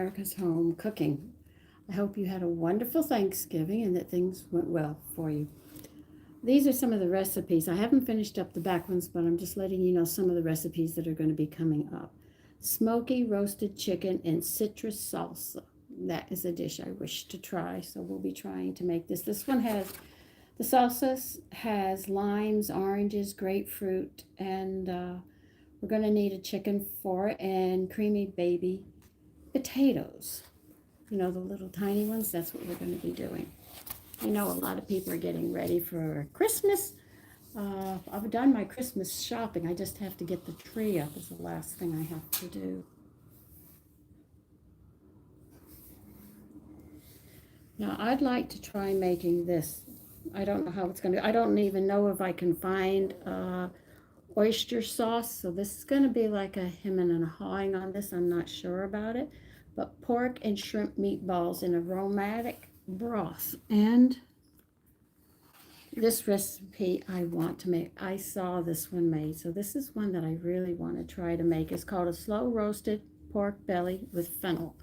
America's Home Cooking. I hope you had a wonderful Thanksgiving and that things went well for you. These are some of the recipes. I haven't finished up the back ones, but I'm just letting you know some of the recipes that are going to be coming up. Smoky roasted chicken and citrus salsa. That is a dish I wish to try, so we'll be trying to make this. This one has, the salsa has limes, oranges, grapefruit, and we're going to need a chicken for it and creamy baby potatoes. You know, the little tiny ones, that's what we're going to be doing. I know a lot of people are getting ready for Christmas. I've done my Christmas shopping. I just have to get the tree up is the last thing I have to do. Now, I'd like to try making this. I don't know how it's going to, I don't even know if I can find oyster sauce. So this is going to be like a hemming and hawing on this. I'm not sure about it. But pork and shrimp meatballs in aromatic broth. And this recipe I want to make. I saw this one made. So this is one that I really want to try to make. It's called a slow roasted pork belly with fennel.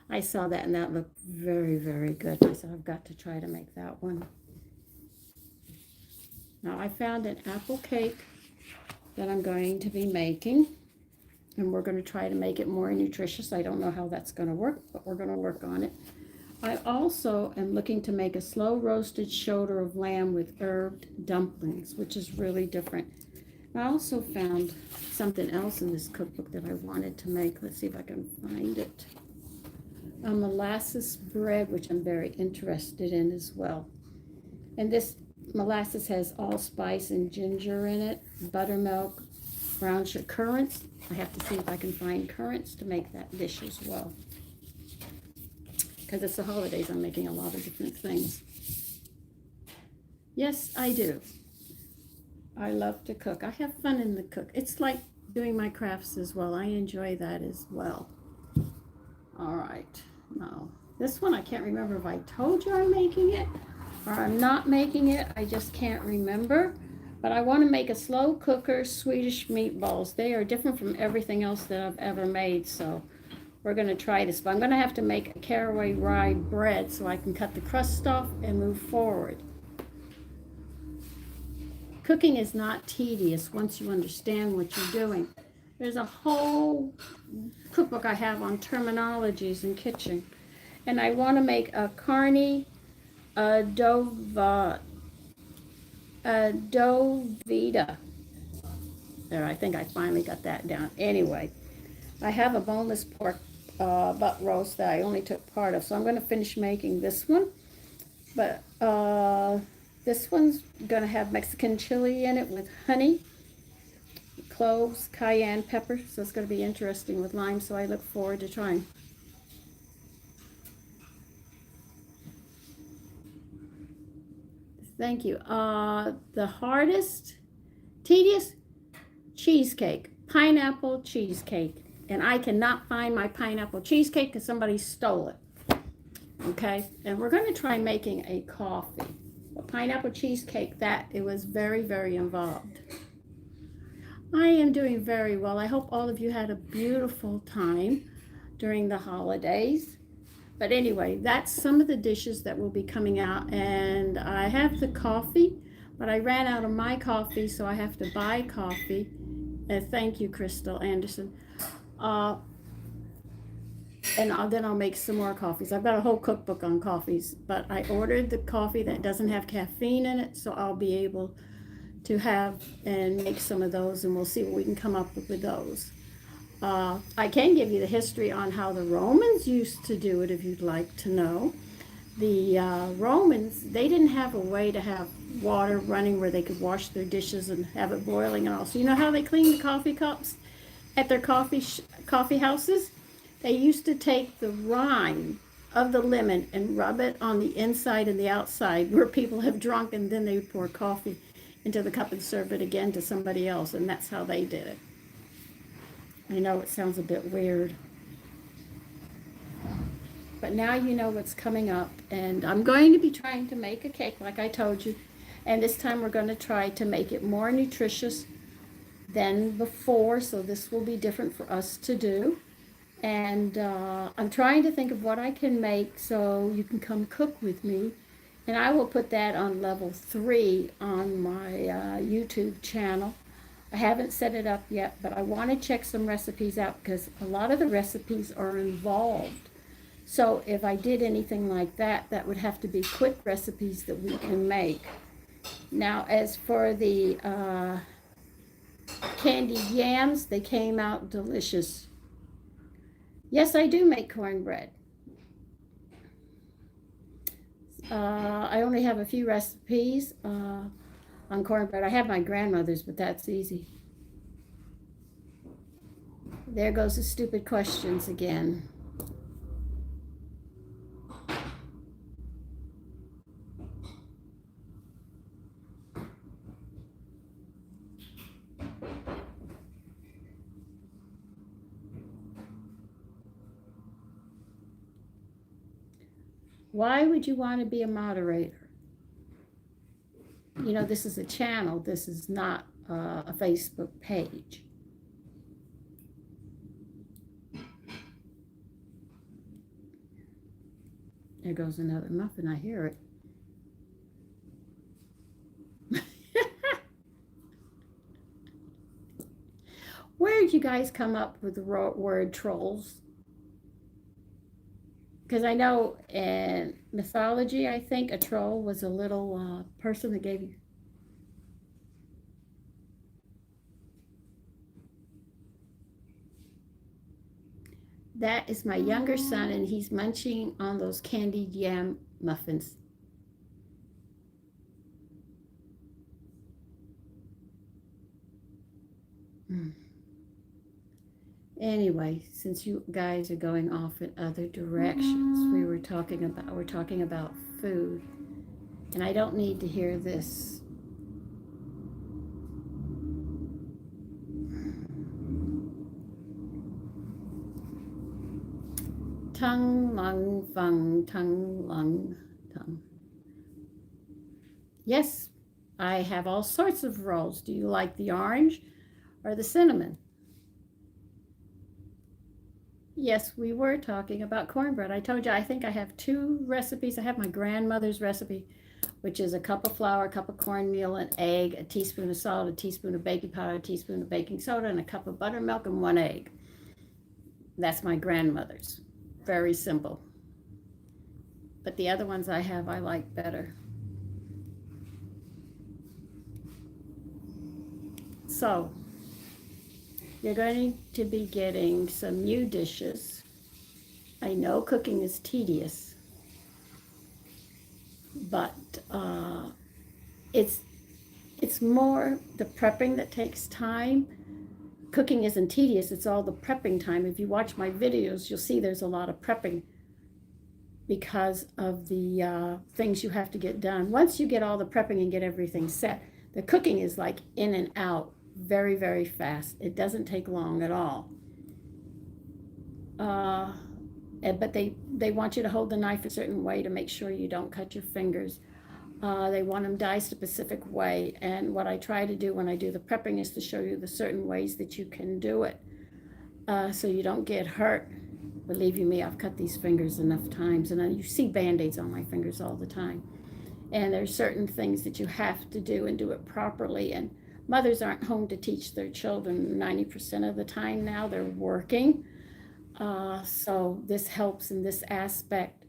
I saw that and that looked very, very good. I said I've got to try to make that one. Now I found an apple cake that I'm going to be making. And we're going to try to make it more nutritious. I don't know how that's going to work, but we're going to work on it. I also am looking to make a slow roasted shoulder of lamb with herbed dumplings, which is really different. I also found something else in this cookbook that I wanted to make. Let's see if I can find it. A molasses bread, which I'm very interested in as well. And this molasses has allspice and ginger in it, buttermilk, brown sugar, currants. I have to see if I can find currants to make that dish as well. Because it's the holidays, I'm making a lot of different things. Yes, I do. I love to cook. I have fun in the cook. It's like doing my crafts as well. I enjoy that as well. All right. Now, this one, I can't remember if I told you I'm making it or I'm not making it. I just can't remember. But I want to make a slow cooker Swedish meatballs. They are different from everything else that I've ever made. So we're going to try this. But I'm going to have to make a caraway rye bread so I can cut the crust off and move forward. Cooking is not tedious once you understand what you're doing. There's a whole cookbook I have on terminologies in kitchen. And I want to make a carne dovita. There, I think I finally got that down. Anyway, I have a boneless pork butt roast that I only took part of. So I'm going to finish making this one. But this one's going to have Mexican chili in it with honey, cloves, cayenne pepper. So it's going to be interesting with lime. So I look forward to trying. Thank you. The hardest, tedious cheesecake, pineapple cheesecake. And I cannot find my pineapple cheesecake because somebody stole it. Okay, and we're going to try making a coffee. A pineapple cheesecake, it was very, very involved. I am doing very well. I hope all of you had a beautiful time during the holidays. But anyway, that's some of the dishes that will be coming out. And I have the coffee, but I ran out of my coffee, so I have to buy coffee. Thank you, Crystal Anderson. And then I'll make some more coffees. I've got a whole cookbook on coffees, but I ordered the coffee that doesn't have caffeine in it, so I'll be able to have and make some of those, and we'll see what we can come up with those. I can give you the history on how the Romans used to do it if you'd like to know. The Romans, they didn't have a way to have water running where they could wash their dishes and have it boiling and all. So you know how they clean the coffee cups at their coffee houses? They used to take the rind of the lemon and rub it on the inside and the outside where people have drunk, and then they would pour coffee into the cup and serve it again to somebody else, and that's how they did it. I know it sounds a bit weird, but now you know what's coming up, and I'm going to be trying to make a cake like I told you, and this time we're going to try to make it more nutritious than before, so this will be different for us to do. And I'm trying to think of what I can make so you can come cook with me. And I will put that on level 3 on my YouTube channel. I haven't set it up yet, but I want to check some recipes out because a lot of the recipes are involved. So if I did anything like that, that would have to be quick recipes that we can make. Now, as for the candied yams, they came out delicious. Yes, I do make cornbread. I only have a few recipes on cornbread. I have my grandmother's, but that's easy. There goes the stupid questions again. Why would you want to be a moderator? You know, this is a channel. This is not a Facebook page. There goes another muffin. I hear it. Where did you guys come up with the word trolls? Because I know in mythology, I think a troll was a little person that gave you. That is my younger son, and he's munching on those candied yam muffins. Mm. Anyway, since you guys are going off in other directions, we're talking about food, and I don't need to hear this. Tung lung fung tung lung tung. Yes, I have all sorts of rolls. Do you like the orange or the cinnamon? Yes, we were talking about cornbread. I told you I think I have 2 recipes. I have my grandmother's recipe, which is a cup of flour, a cup of cornmeal, an egg, a teaspoon of salt, a teaspoon of baking powder, a teaspoon of baking soda, and a cup of buttermilk and 1 egg. That's my grandmother's. Very simple. But the other ones I have, I like better. So, you're going to be getting some new dishes. I know cooking is tedious, but it's more the prepping that takes time. Cooking isn't tedious, it's all the prepping time. If you watch my videos, you'll see there's a lot of prepping because of the things you have to get done. Once you get all the prepping and get everything set, the cooking is like in and out very, very fast. It doesn't take long at all. But they want you to hold the knife a certain way to make sure you don't cut your fingers. They want them diced a specific way. And what I try to do when I do the prepping is to show you the certain ways that you can do it so you don't get hurt. Believe you me, I've cut these fingers enough times, and you see Band-Aids on my fingers all the time. And there's certain things that you have to do and do it properly. And mothers aren't home to teach their children 90% of the time now. They're working. So this helps in this aspect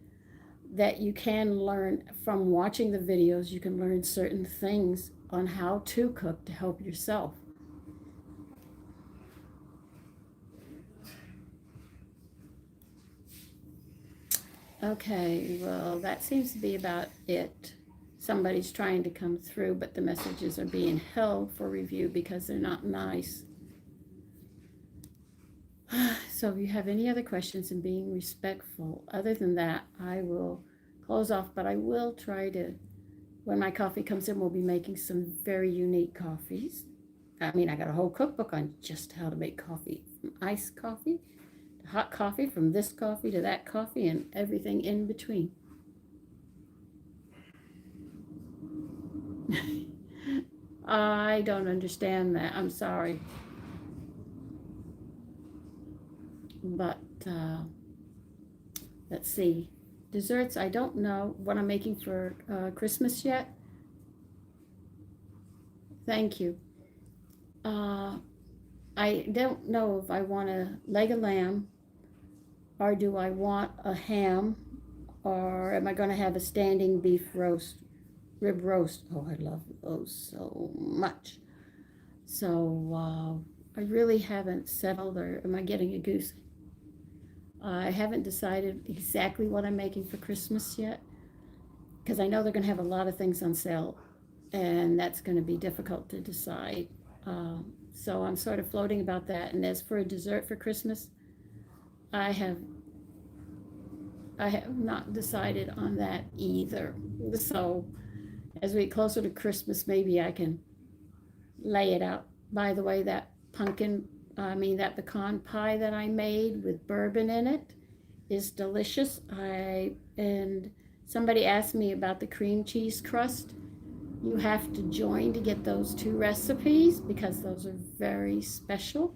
that you can learn from watching the videos. You can learn certain things on how to cook to help yourself. Okay, well, that seems to be about it. Somebody's trying to come through, but the messages are being held for review because they're not nice. So if you have any other questions and being respectful, other than that, I will close off, but I will try to, when my coffee comes in, we'll be making some very unique coffees. I mean, I got a whole cookbook on just how to make coffee, from iced coffee to hot coffee, from this coffee to that coffee, and everything in between. I don't understand that. I'm sorry. But let's see, desserts, I don't know what I'm making for Christmas yet. Thank you. I don't know if I want a leg of lamb, or do I want a ham, or am I going to have a standing beef roast, rib roast? Oh, I love those so much. So I really haven't settled, or am I getting a goose? I haven't decided exactly what I'm making for Christmas yet, because I know they're going to have a lot of things on sale, and that's going to be difficult to decide. So I'm sort of floating about that. And as for a dessert for Christmas, I have not decided on that either. So as we get closer to Christmas, maybe I can lay it out. By the way, that that pecan pie that I made with bourbon in it is delicious. And somebody asked me about the cream cheese crust. You have to join to get those 2 recipes because those are very special.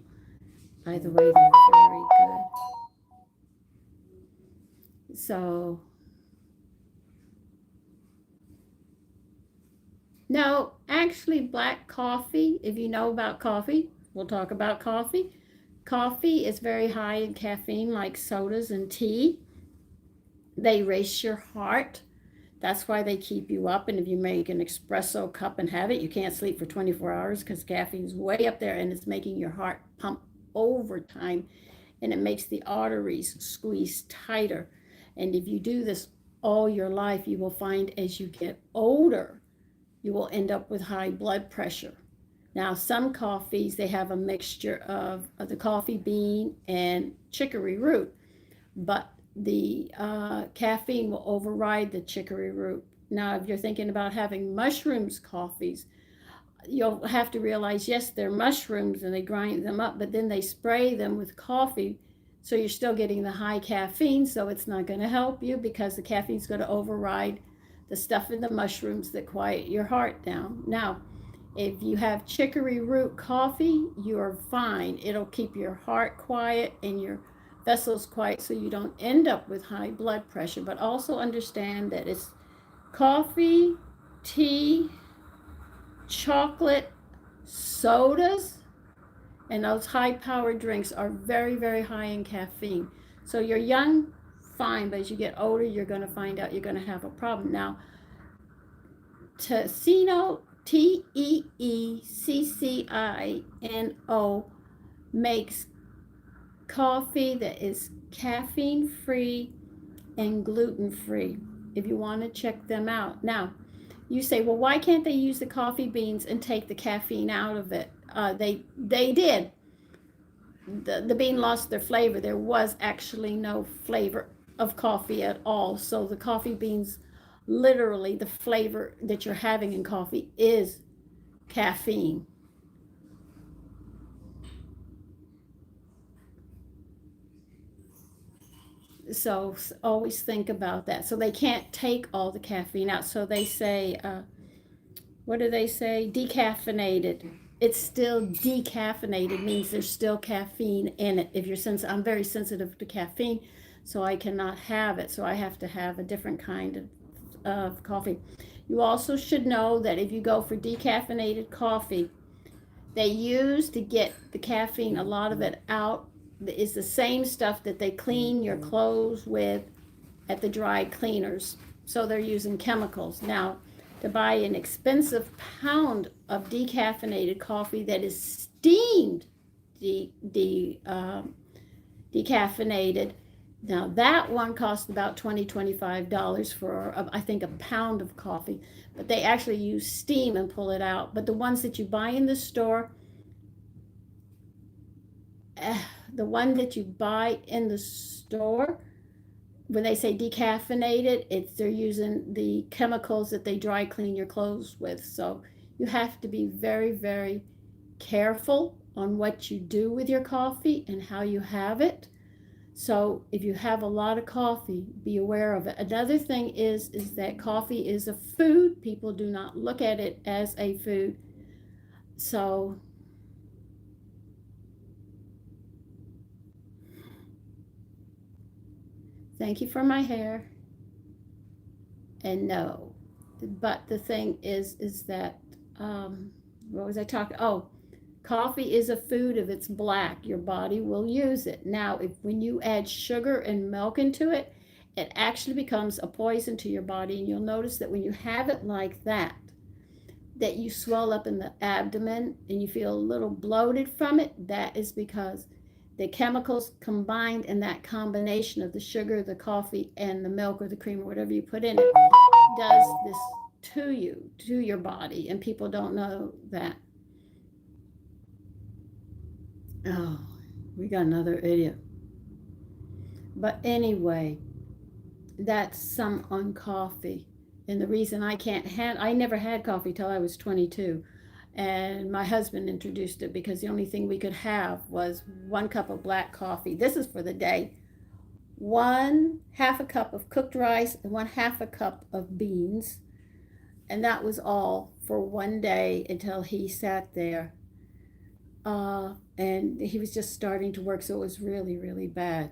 By the way, they're very good. So, no, actually, black coffee, if you know about coffee, we'll talk about coffee. Coffee is very high in caffeine, like sodas and tea. They race your heart. That's why they keep you up. And if you make an espresso cup and have it, you can't sleep for 24 hours because caffeine's way up there and it's making your heart pump overtime, and it makes the arteries squeeze tighter. And if you do this all your life, you will find as you get older, you will end up with high blood pressure. Now, some coffees, they have a mixture of the coffee bean and chicory root, but the caffeine will override the chicory root. Now, if you're thinking about having mushrooms coffees, you'll have to realize, yes, they're mushrooms and they grind them up, but then they spray them with coffee. So you're still getting the high caffeine, so it's not going to help you because the caffeine's going to override the stuff in the mushrooms that quiet your heart down. Now, if you have chicory root coffee, you're fine. It'll keep your heart quiet and your vessels quiet so you don't end up with high blood pressure. But also understand that it's coffee, tea, chocolate, sodas, and those high-powered drinks are very, very high in caffeine. So you're young, fine, but as you get older, you're going to find out you're going to have a problem. Now, Teeccino, Teeccino, makes coffee that is caffeine-free and gluten-free, if you want to check them out. Now, you say, well, why can't they use the coffee beans and take the caffeine out of it? They did. The bean lost their flavor. There was actually no flavor of coffee at all. So the coffee beans, literally the flavor that you're having in coffee is caffeine. So always think about that. So they can't take all the caffeine out. So they say, what do they say? Decaffeinated. It's still decaffeinated, means there's still caffeine in it. If you're I'm very sensitive to caffeine, so I cannot have it. So I have to have a different kind of coffee. You also should know that if you go for decaffeinated coffee, they use to get the caffeine, a lot of it out, is the same stuff that they clean your clothes with at the dry cleaners. So they're using chemicals. Now, to buy an expensive pound of decaffeinated coffee that is steamed decaffeinated, now that one costs about $25 for, I think, a pound of coffee. But they actually use steam and pull it out. But the ones that you buy in the store, the one that you buy in the store, when they say decaffeinated, they're using the chemicals that they dry clean your clothes with. So you have to be very, very careful on what you do with your coffee and how you have it. So if you have a lot of coffee, be aware of it. Another thing is that coffee is a food. People do not look at it as a food. So Thank you for my hair. And no. But the thing is that, what was I talking? Oh, coffee is a food. If it's black, your body will use it. Now, if when you add sugar and milk into it, it actually becomes a poison to your body. And you'll notice that when you have it like that you swell up in the abdomen and you feel a little bloated from it. That is because the chemicals combined in that combination of the sugar, the coffee, and the milk or the cream or whatever you put in it does this to you, to your body, and people don't know that. Oh, we got another idiot. But anyway, that's some on coffee. And the reason I never had coffee till I was 22. And my husband introduced it because the only thing we could have was 1 cup of black coffee. This is for the day. 1/2 a cup of cooked rice and 1/2 a cup of beans. And that was all for one day until he sat there. And he was just starting to work, so it was really, really bad.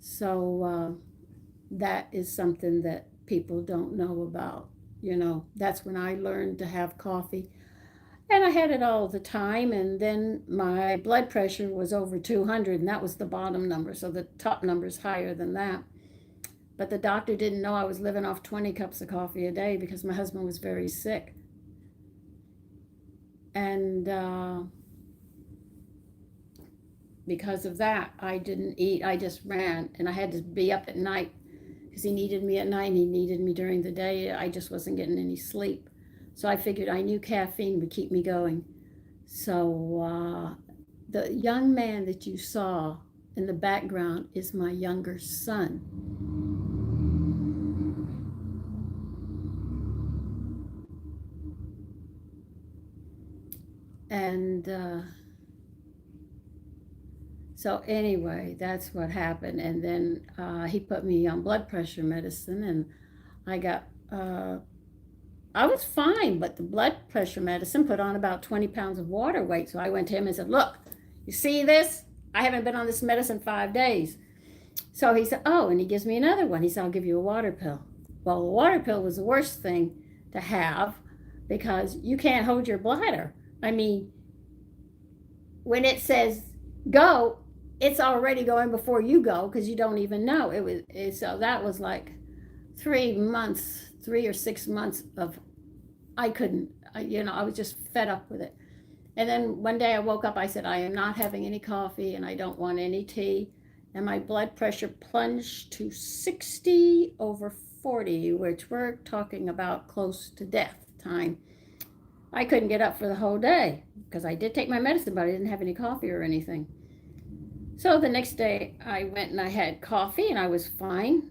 So that is something that people don't know about. That's when I learned to have coffee. And I had it all the time. And then my blood pressure was over 200, and that was the bottom number. So the top number is higher than that. But the doctor didn't know I was living off 20 cups of coffee a day because my husband was very sick. And because of that, I didn't eat. I just ran, and I had to be up at night because he needed me at night and he needed me during the day. I just wasn't getting any sleep. So I figured I knew caffeine would keep me going. So the young man that you saw in the background is my younger son. And so anyway, that's what happened. And then he put me on blood pressure medicine, and I got, I was fine, but the blood pressure medicine put on about 20 pounds of water weight. So I went to him and said, "Look, you see this? I haven't been on this medicine 5 days." So he said, "Oh," and he gives me another one. He said, "I'll give you a water pill." Well, the water pill was the worst thing to have because you can't hold your bladder. I mean, when it says go, it's already going before you go because you don't even know so that was like 3 months, 3 or 6 months of I couldn't. I was just fed up with it. And then one day I woke up, I said, I am not having any coffee and I don't want any tea. And my blood pressure plunged to 60/40, which we're talking about close to death time. I couldn't get up for the whole day because I did take my medicine, but I didn't have any coffee or anything. So the next day I went and I had coffee and I was fine.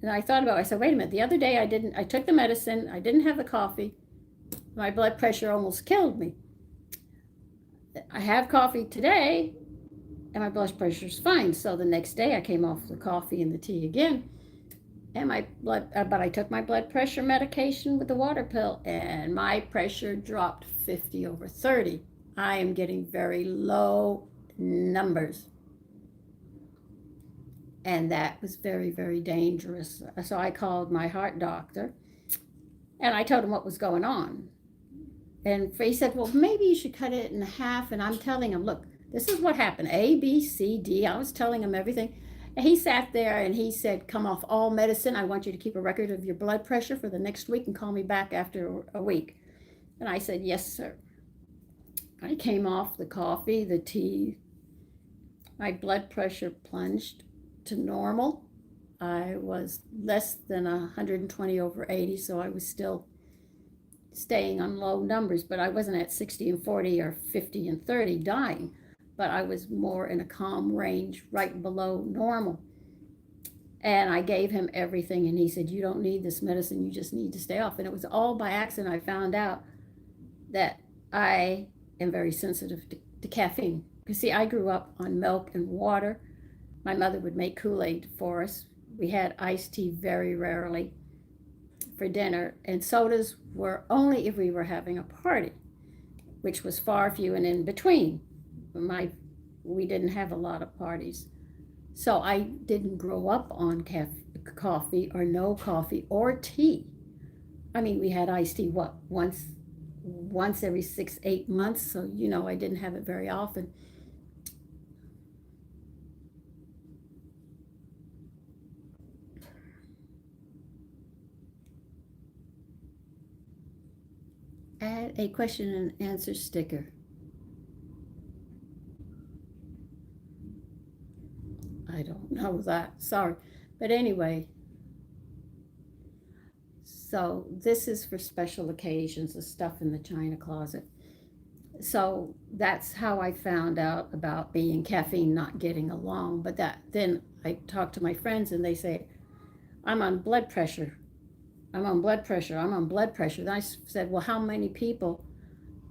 And I thought about it. I said, wait a minute, the other day I took the medicine, I didn't have the coffee. My blood pressure almost killed me. I have coffee today and my blood pressure is fine. So the next day I came off the coffee and the tea again. And but I took my blood pressure medication with the water pill and my pressure dropped 50/30. I am getting very low numbers. And that was very, very dangerous. So I called my heart doctor and I told him what was going on. And he said, well, maybe you should cut it in half. And I'm telling him, look, this is what happened. A, B, C, D. I was telling him everything. And he sat there and he said, come off all medicine. I want you to keep a record of your blood pressure for the next week and call me back after a week. And I said, yes, sir. I came off the coffee, the tea. My blood pressure plunged to normal. I was less than 120/80, so I was still staying on low numbers, but I wasn't at 60/40 or 50/30 dying, but I was more in a calm range right below normal. And I gave him everything, and he said, you don't need this medicine, you just need to stay off. And it was all by accident I found out that I am very sensitive to caffeine. Because see, I grew up on milk and water. My mother would make Kool-Aid for us. We had iced tea very rarely for dinner, and sodas were only if we were having a party, which was far few and in between. My we didn't have a lot of parties. So I didn't grow up on coffee or no coffee or tea. I mean, we had iced tea, what, once every 6, 8 months. So, I didn't have it very often. Add a question and answer sticker. I don't know that. Sorry. But anyway, so this is for special occasions, the stuff in the china closet. So that's how I found out about me and caffeine not getting along. But then I talked to my friends and they say, I'm on blood pressure. I'm on blood pressure. I'm on blood pressure. Then I said, well, how many people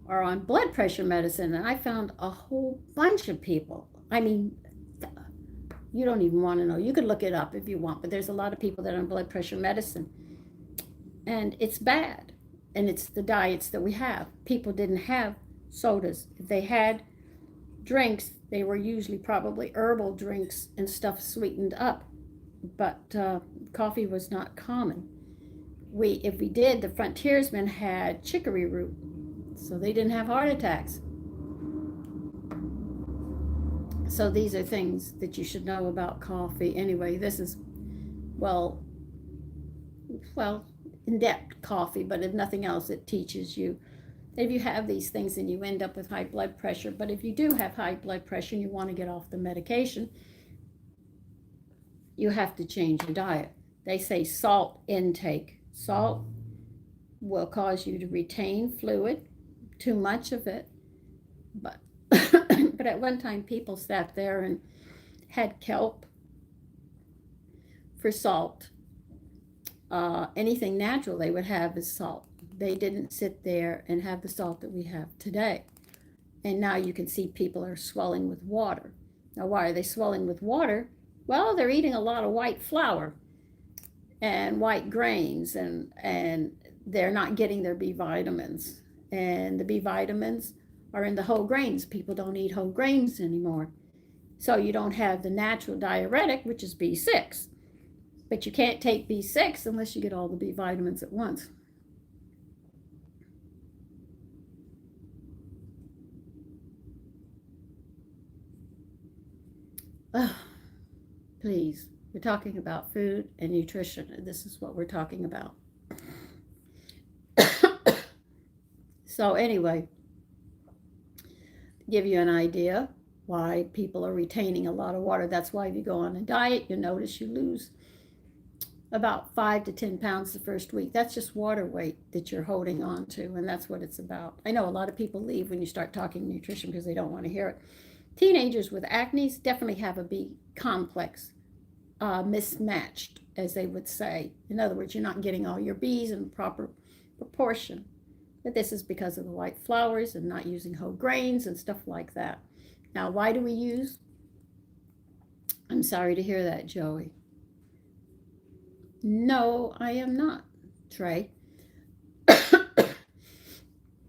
are on blood pressure medicine? And I found a whole bunch of people. I mean, you don't even want to know. You could look it up if you want, but there's a lot of people that are on blood pressure medicine. And it's bad. And it's the diets that we have. People didn't have sodas. If they had drinks, they were usually probably herbal drinks and stuff sweetened up. But coffee was not common. If we did, the frontiersmen had chicory root, so they didn't have heart attacks. So these are things that you should know about coffee. Anyway, this is, well, in-depth coffee, but if nothing else, it teaches you that if you have these things and you end up with high blood pressure, but if you do have high blood pressure and you want to get off the medication, you have to change your diet. They say salt intake. Salt will cause you to retain fluid, too much of it, but but at one time people sat there and had kelp for salt. Anything natural they would have is salt. They didn't sit there and have the salt that we have today. And now you can see people are swelling with water. Now, why are they swelling with water? Well, they're eating a lot of white flour and white grains, and they're not getting their B vitamins. And the B vitamins are in the whole grains. People don't eat whole grains anymore. So you don't have the natural diuretic, which is B6. But you can't take B6 unless you get all the B vitamins at once. Oh, please. We're talking about food and nutrition, and this is what we're talking about. So anyway, give you an idea why people are retaining a lot of water. That's why if you go on a diet, you notice you lose about 5 to 10 pounds the first week. That's just water weight that you're holding on to, and that's what it's about. I know a lot of people leave when you start talking nutrition because they don't want to hear it. Teenagers with acne definitely have a B complex, mismatched, as they would say. In other words, you're not getting all your B's in proper proportion. But this is because of the white flours and not using whole grains and stuff like that. Now, why do we use? I'm sorry to hear that, Joey. No, I am not, Trey.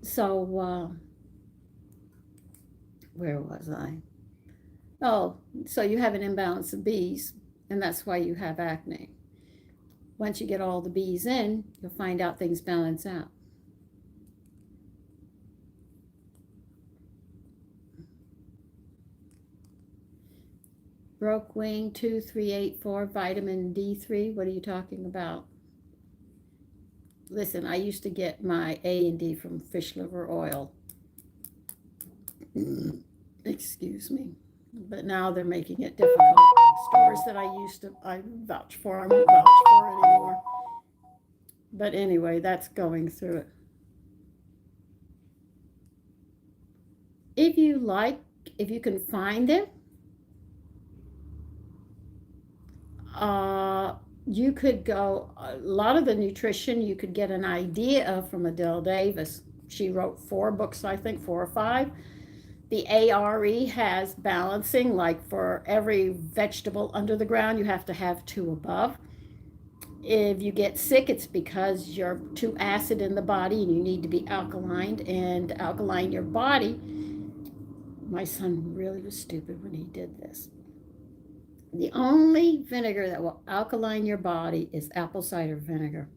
So, where was I? Oh, so you have an imbalance of B's, and that's why you have acne. Once you get all the B's in, you'll find out things balance out. Broke wing 2384, vitamin D3. What are you talking about? Listen, I used to get my A and D from fish liver oil. Excuse me. But now they're making it difficult. Stores that I vouch for, I won't vouch for anymore. But anyway, that's going through it. If you can find them, you could go, a lot of the nutrition you could get an idea of from Adele Davis. She wrote 4 books, I think, 4 or 5. The ARE has balancing, like for every vegetable under the ground, you have to have 2 above. If you get sick, it's because you're too acid in the body and you need to be alkaline, and alkaline your body my son really was stupid when he did this. The only vinegar that will alkaline your body is apple cider vinegar.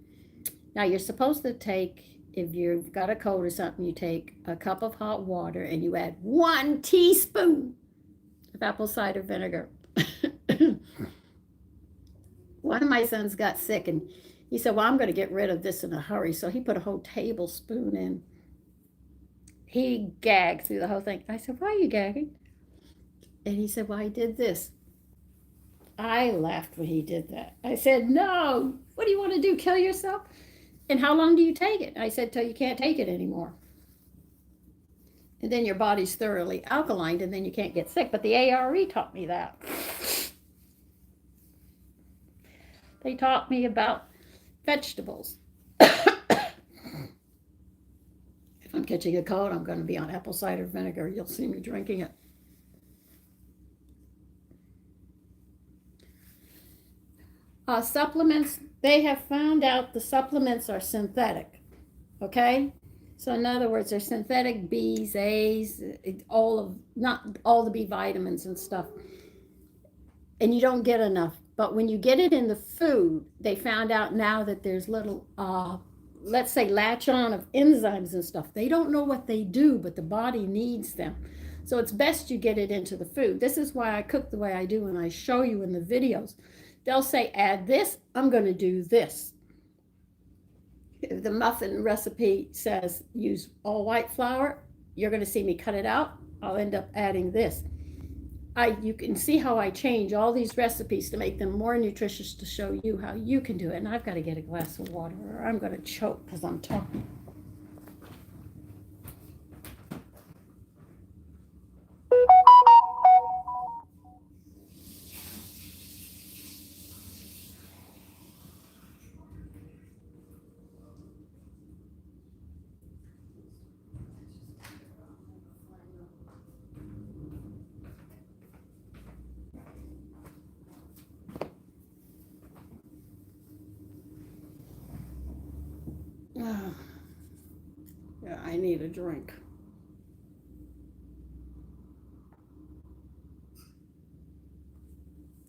Now, you're supposed to take, if you've got a cold or something, you take a cup of hot water and you add 1 teaspoon of apple cider vinegar. One of my sons got sick and he said, well, I'm going to get rid of this in a hurry. So he put a whole tablespoon in. He gagged through the whole thing. I said, why are you gagging? And he said, well, I did this. I laughed when he did that. I said, no, what do you want to do? Kill yourself? And how long do you take it? I said, till you can't take it anymore. And then your body's thoroughly alkaline and then you can't get sick. But the ARE taught me that. They taught me about vegetables. If I'm catching a cold, I'm going to be on apple cider vinegar. You'll see me drinking it. Supplements, they have found out the supplements are synthetic, okay? So in other words, they're synthetic B's, A's, not all the B vitamins and stuff. And you don't get enough. But when you get it in the food, they found out now that there's little, let's say, latch on of enzymes and stuff. They don't know what they do, but the body needs them. So it's best you get it into the food. This is why I cook the way I do and I show you in the videos. They'll say, add this, I'm going to do this. If the muffin recipe says use all white flour, you're going to see me cut it out. I'll end up adding this. You can see how I change all these recipes to make them more nutritious to show you how you can do it. And I've got to get a glass of water or I'm going to choke because I'm talking. Yeah, I need a drink.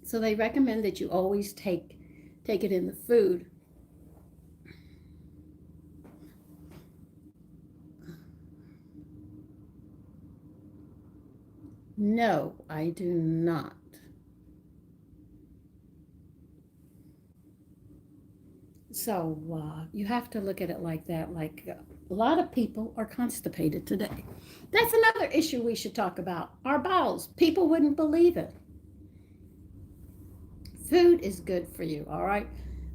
So they recommend that you always take it in the food. No, I do not. So you have to look at it like that. Like a lot of people are constipated today. That's another issue we should talk about. Our bowels. People wouldn't believe it. Food is good for you, all right?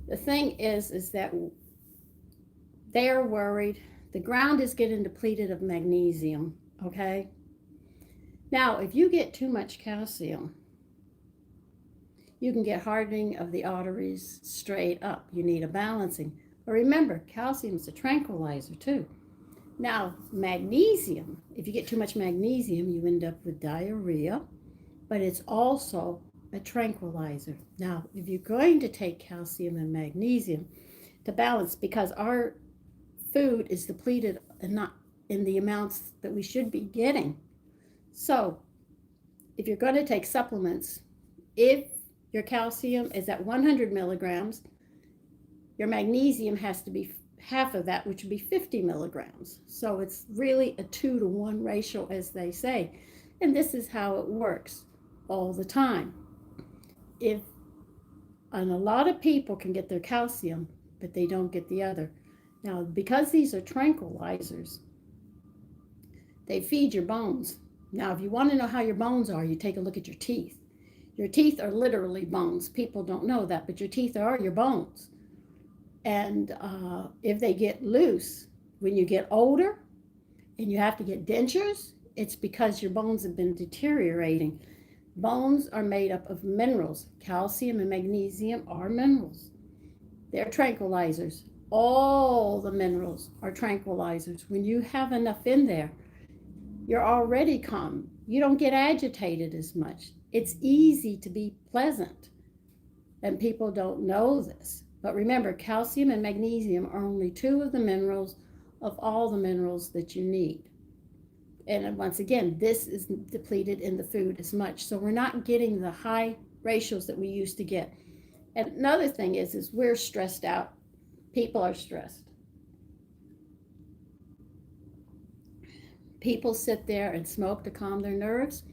The thing is that they're worried. The ground is getting depleted of magnesium, okay? Now, if you get too much calcium, you can get hardening of the arteries straight up. You need a balancing. But remember, calcium is a tranquilizer too. Now, magnesium, if you get too much magnesium, you end up with diarrhea, but it's also a tranquilizer. Now, if you're going to take calcium and magnesium to balance, because our food is depleted and not in the amounts that we should be getting. So, if you're going to take supplements, if your calcium is at 100 milligrams, your magnesium has to be half of that, which would be 50 milligrams. So it's really a 2-to-1 ratio, as they say. And this is how it works all the time. And a lot of people can get their calcium, but they don't get the other. Now, because these are tranquilizers, they feed your bones. Now, if you want to know how your bones are, you take a look at your teeth. Your teeth are literally bones. People don't know that, but your teeth are your bones. And if they get loose, when you get older and you have to get dentures, it's because your bones have been deteriorating. Bones are made up of minerals. Calcium and magnesium are minerals. They're tranquilizers. All the minerals are tranquilizers. When you have enough in there, you're already calm. You don't get agitated as much. It's easy to be pleasant, and people don't know this. But remember, calcium and magnesium are only 2 of the minerals of all the minerals that you need. And once again, this is depleted in the food as much. So we're not getting the high ratios that we used to get. And another thing is we're stressed out. People are stressed. People sit there and smoke to calm their nerves.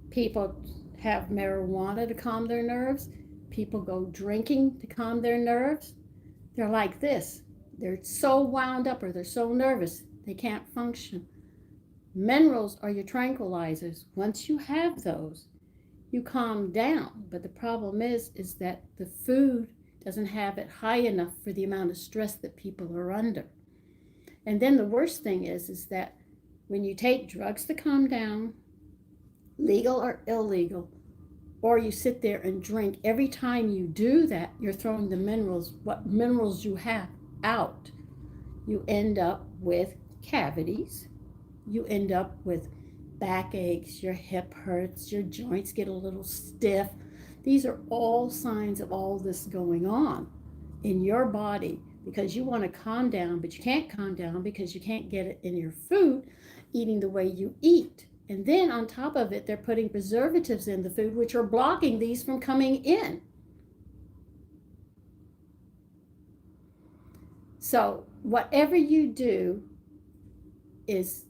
People have marijuana to calm their nerves. People go drinking to calm their nerves. They're like this. They're so wound up or they're so nervous they can't function. Minerals are your tranquilizers. Once you have those, you calm down. But the problem is that the food doesn't have it high enough for the amount of stress that people are under. And then the worst thing is that when you take drugs to calm down, legal or illegal, or you sit there and drink, every time you do that, you're throwing the minerals, what minerals you have, out. You end up with cavities. You end up with back aches, your hip hurts, your joints get a little stiff. These are all signs of all this going on in your body because you want to calm down, but you can't calm down because you can't get it in your food, eating the way you eat. And then on top of it, they're putting preservatives in the food, which are blocking these from coming in. So whatever you do is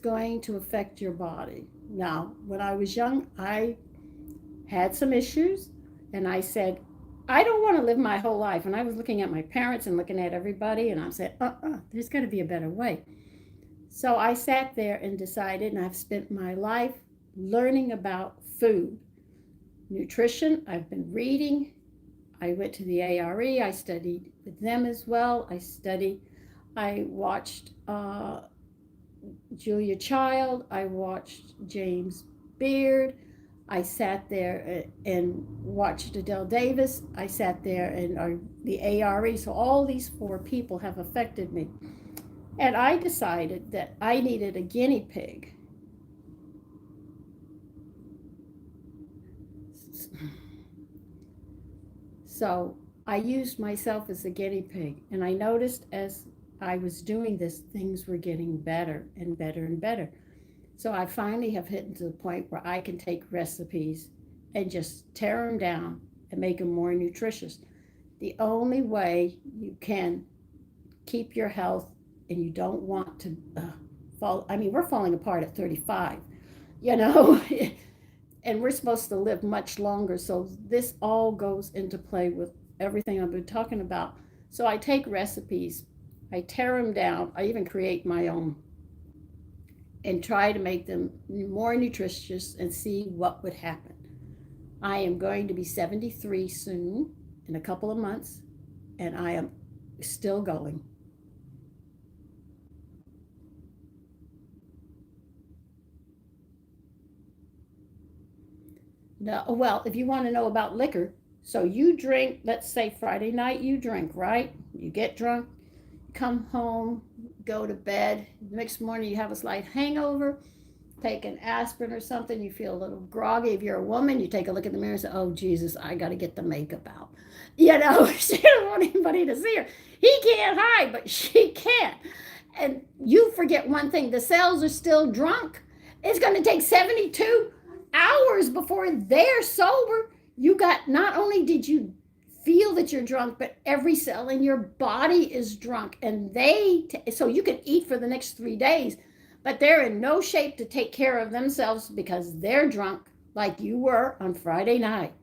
going to affect your body. Now, when I was young, I had some issues, and I said, I don't want to live my whole life. And I was looking at my parents and looking at everybody, and I said, there's got to be a better way. So I sat there and decided, and I've spent my life learning about food, nutrition. I've been reading. I went to the ARE. I studied with them as well. I watched Julia Child. I watched James Beard. I sat there and watched Adele Davis. I sat there and the ARE. So all these 4 people have affected me. And I decided that I needed a guinea pig. So I used myself as a guinea pig. And I noticed as I was doing this, things were getting better and better and better. So I finally have hit to the point where I can take recipes and just tear them down and make them more nutritious. The only way you can keep your health and you don't want to fall, I mean, we're falling apart at 35, you know, and we're supposed to live much longer. So this all goes into play with everything I've been talking about. So I take recipes, I tear them down, I even create my own and try to make them more nutritious and see what would happen. I am going to be 73 soon, in a couple of months, and I am still going. No, well, if you want to know about liquor, so you drink, let's say Friday night you drink, right? You get drunk, come home, go to bed. The next morning you have a slight hangover, take an aspirin or something, you feel a little groggy. If you're a woman, you take a look in the mirror and say, oh, Jesus, I got to get the makeup out. You know, she don't want anybody to see her. He can't hide, but she can't. And you forget one thing, the cells are still drunk. It's going to take 72 hours before they're sober. You got, not only did you feel that you're drunk, but every cell in your body is drunk. And so you can eat for the next 3 days, but they're in no shape to take care of themselves because they're drunk like you were on Friday night.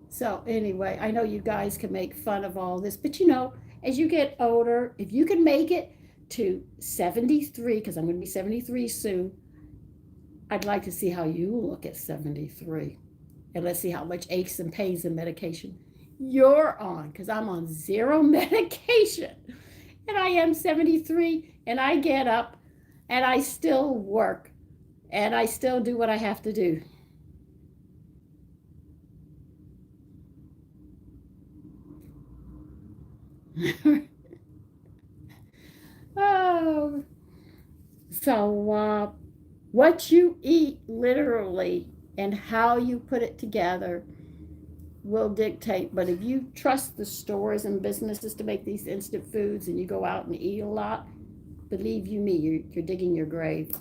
So anyway, I know you guys can make fun of all this, but you know, as you get older, if you can make it to 73, because I'm going to be 73 soon, I'd like to see how you look at 73. And let's see how much aches and pains and medication you're on, because I'm on zero medication. And I am 73, and I get up, and I still work, and I still do what I have to do. Oh, so what you eat literally and how you put it together will dictate. But if you trust the stores and businesses to make these instant foods and you go out and eat a lot, believe you me, you're digging your grave.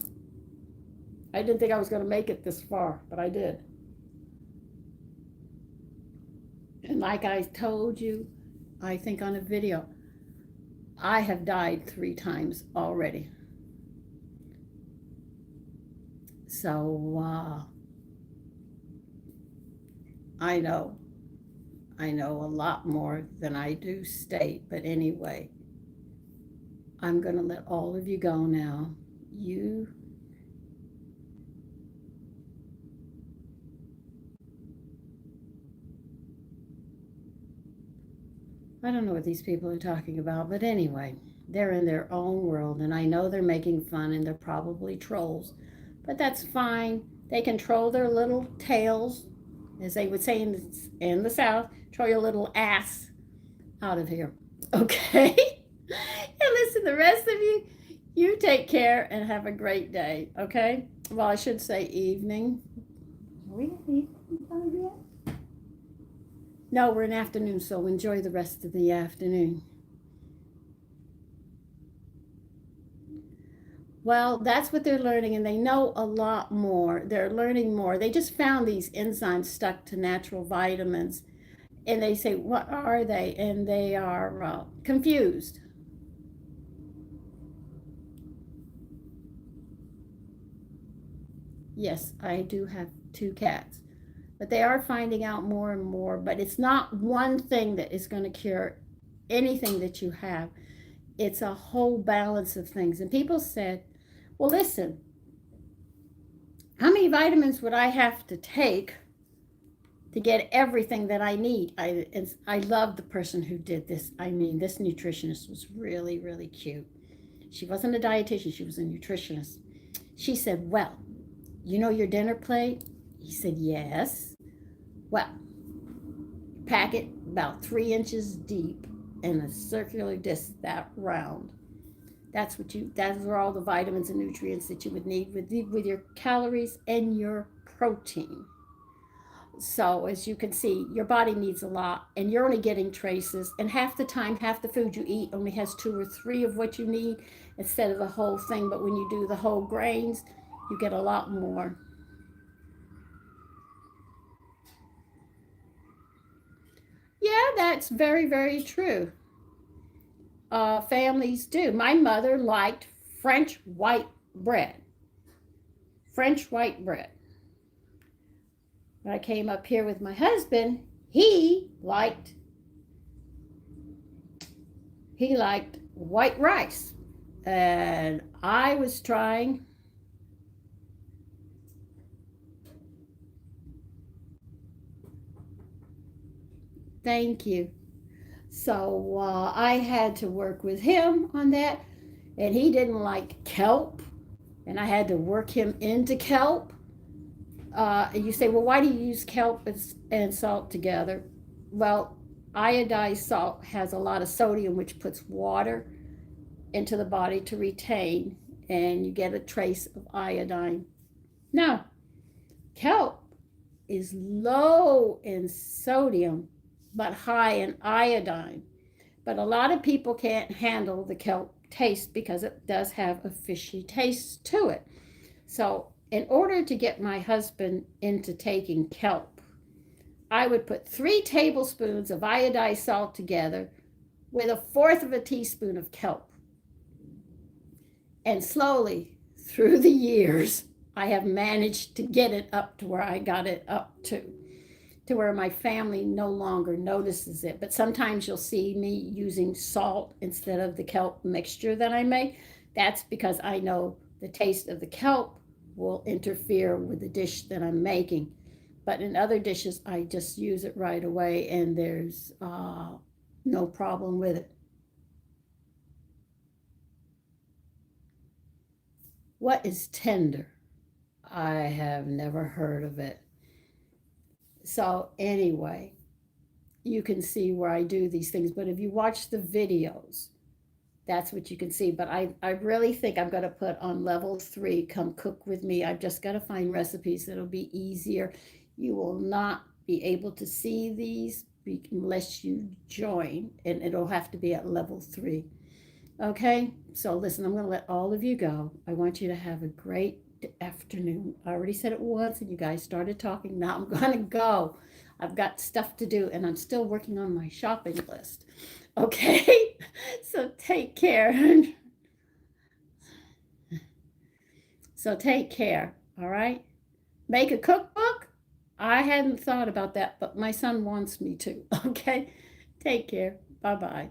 I didn't think I was going to make it this far, but I did. And like I told you, I think on a video, I have died 3 times already. So I know, I know a lot more than I do state. But anyway, I'm going to let all of you go now. You I don't know what these people are talking about, but anyway, they're in their own world, and I know they're making fun and they're probably trolls, but that's fine. They can troll their little tails, as they would say in the South, troll your little ass out of here. Okay? And listen, the rest of you, you take care and have a great day. Okay? Well, I should say evening. Are we in evening time yet? No, we're in afternoon, so enjoy the rest of the afternoon. Well, that's what they're learning, and they know a lot more. They're learning more. They just found these enzymes stuck to natural vitamins, and they say, "What are they?" And they are confused. Yes, I do have 2 cats, but they are finding out more and more. But it's not one thing that is going to cure anything that you have. It's a whole balance of things. And people said, well, listen, how many vitamins would I have to take to get everything that I need? I love the person who did this. I mean, this nutritionist was really, really cute. She wasn't a dietitian, she was a nutritionist. She said, well, you know your dinner plate? He said, yes. Well, pack it about 3 inches deep in a circular disc that round. That's where all the vitamins and nutrients that you would need with your calories and your protein. So as you can see, your body needs a lot, and you're only getting traces. And half the time, half the food you eat only has 2 or 3 of what you need instead of the whole thing. But when you do the whole grains, you get a lot more. Yeah, that's very, very true. Families do. My mother liked French white bread. French white bread. When I came up here with my husband, he liked white rice. And I was trying. Thank you. So I had to work with him on that, and he didn't like kelp, and I had to work him into kelp. And you say, well, why do you use kelp and salt together? Well, iodized salt has a lot of sodium, which puts water into the body to retain, and you get a trace of iodine. Now, kelp is low in sodium but high in iodine. But a lot of people can't handle the kelp taste because it does have a fishy taste to it. So, in order to get my husband into taking kelp, I would put 3 tablespoons of iodized salt together with a fourth of a teaspoon of kelp. And slowly, through the years, I have managed to get it up to where I got it up to where my family no longer notices it. But sometimes you'll see me using salt instead of the kelp mixture that I make. That's because I know the taste of the kelp will interfere with the dish that I'm making. But in other dishes, I just use it right away, and there's no problem with it. What is tender? I have never heard of it. So, anyway, you can see where I do these things. But if you watch the videos, that's what you can see. But I really think I'm going to put on level 3, come cook with me. I've just got to find recipes that'll be easier. You will not be able to see these unless you join, and it'll have to be at level 3. Okay, so listen, I'm going to let all of you go. I want you to have a great afternoon. I already said it once, and you guys started talking. Now I'm going to go. I've got stuff to do, and I'm still working on my shopping list. Okay, so take care. So take care. All right, make a cookbook. I hadn't thought about that, but my son wants me to. Okay, take care. Bye bye.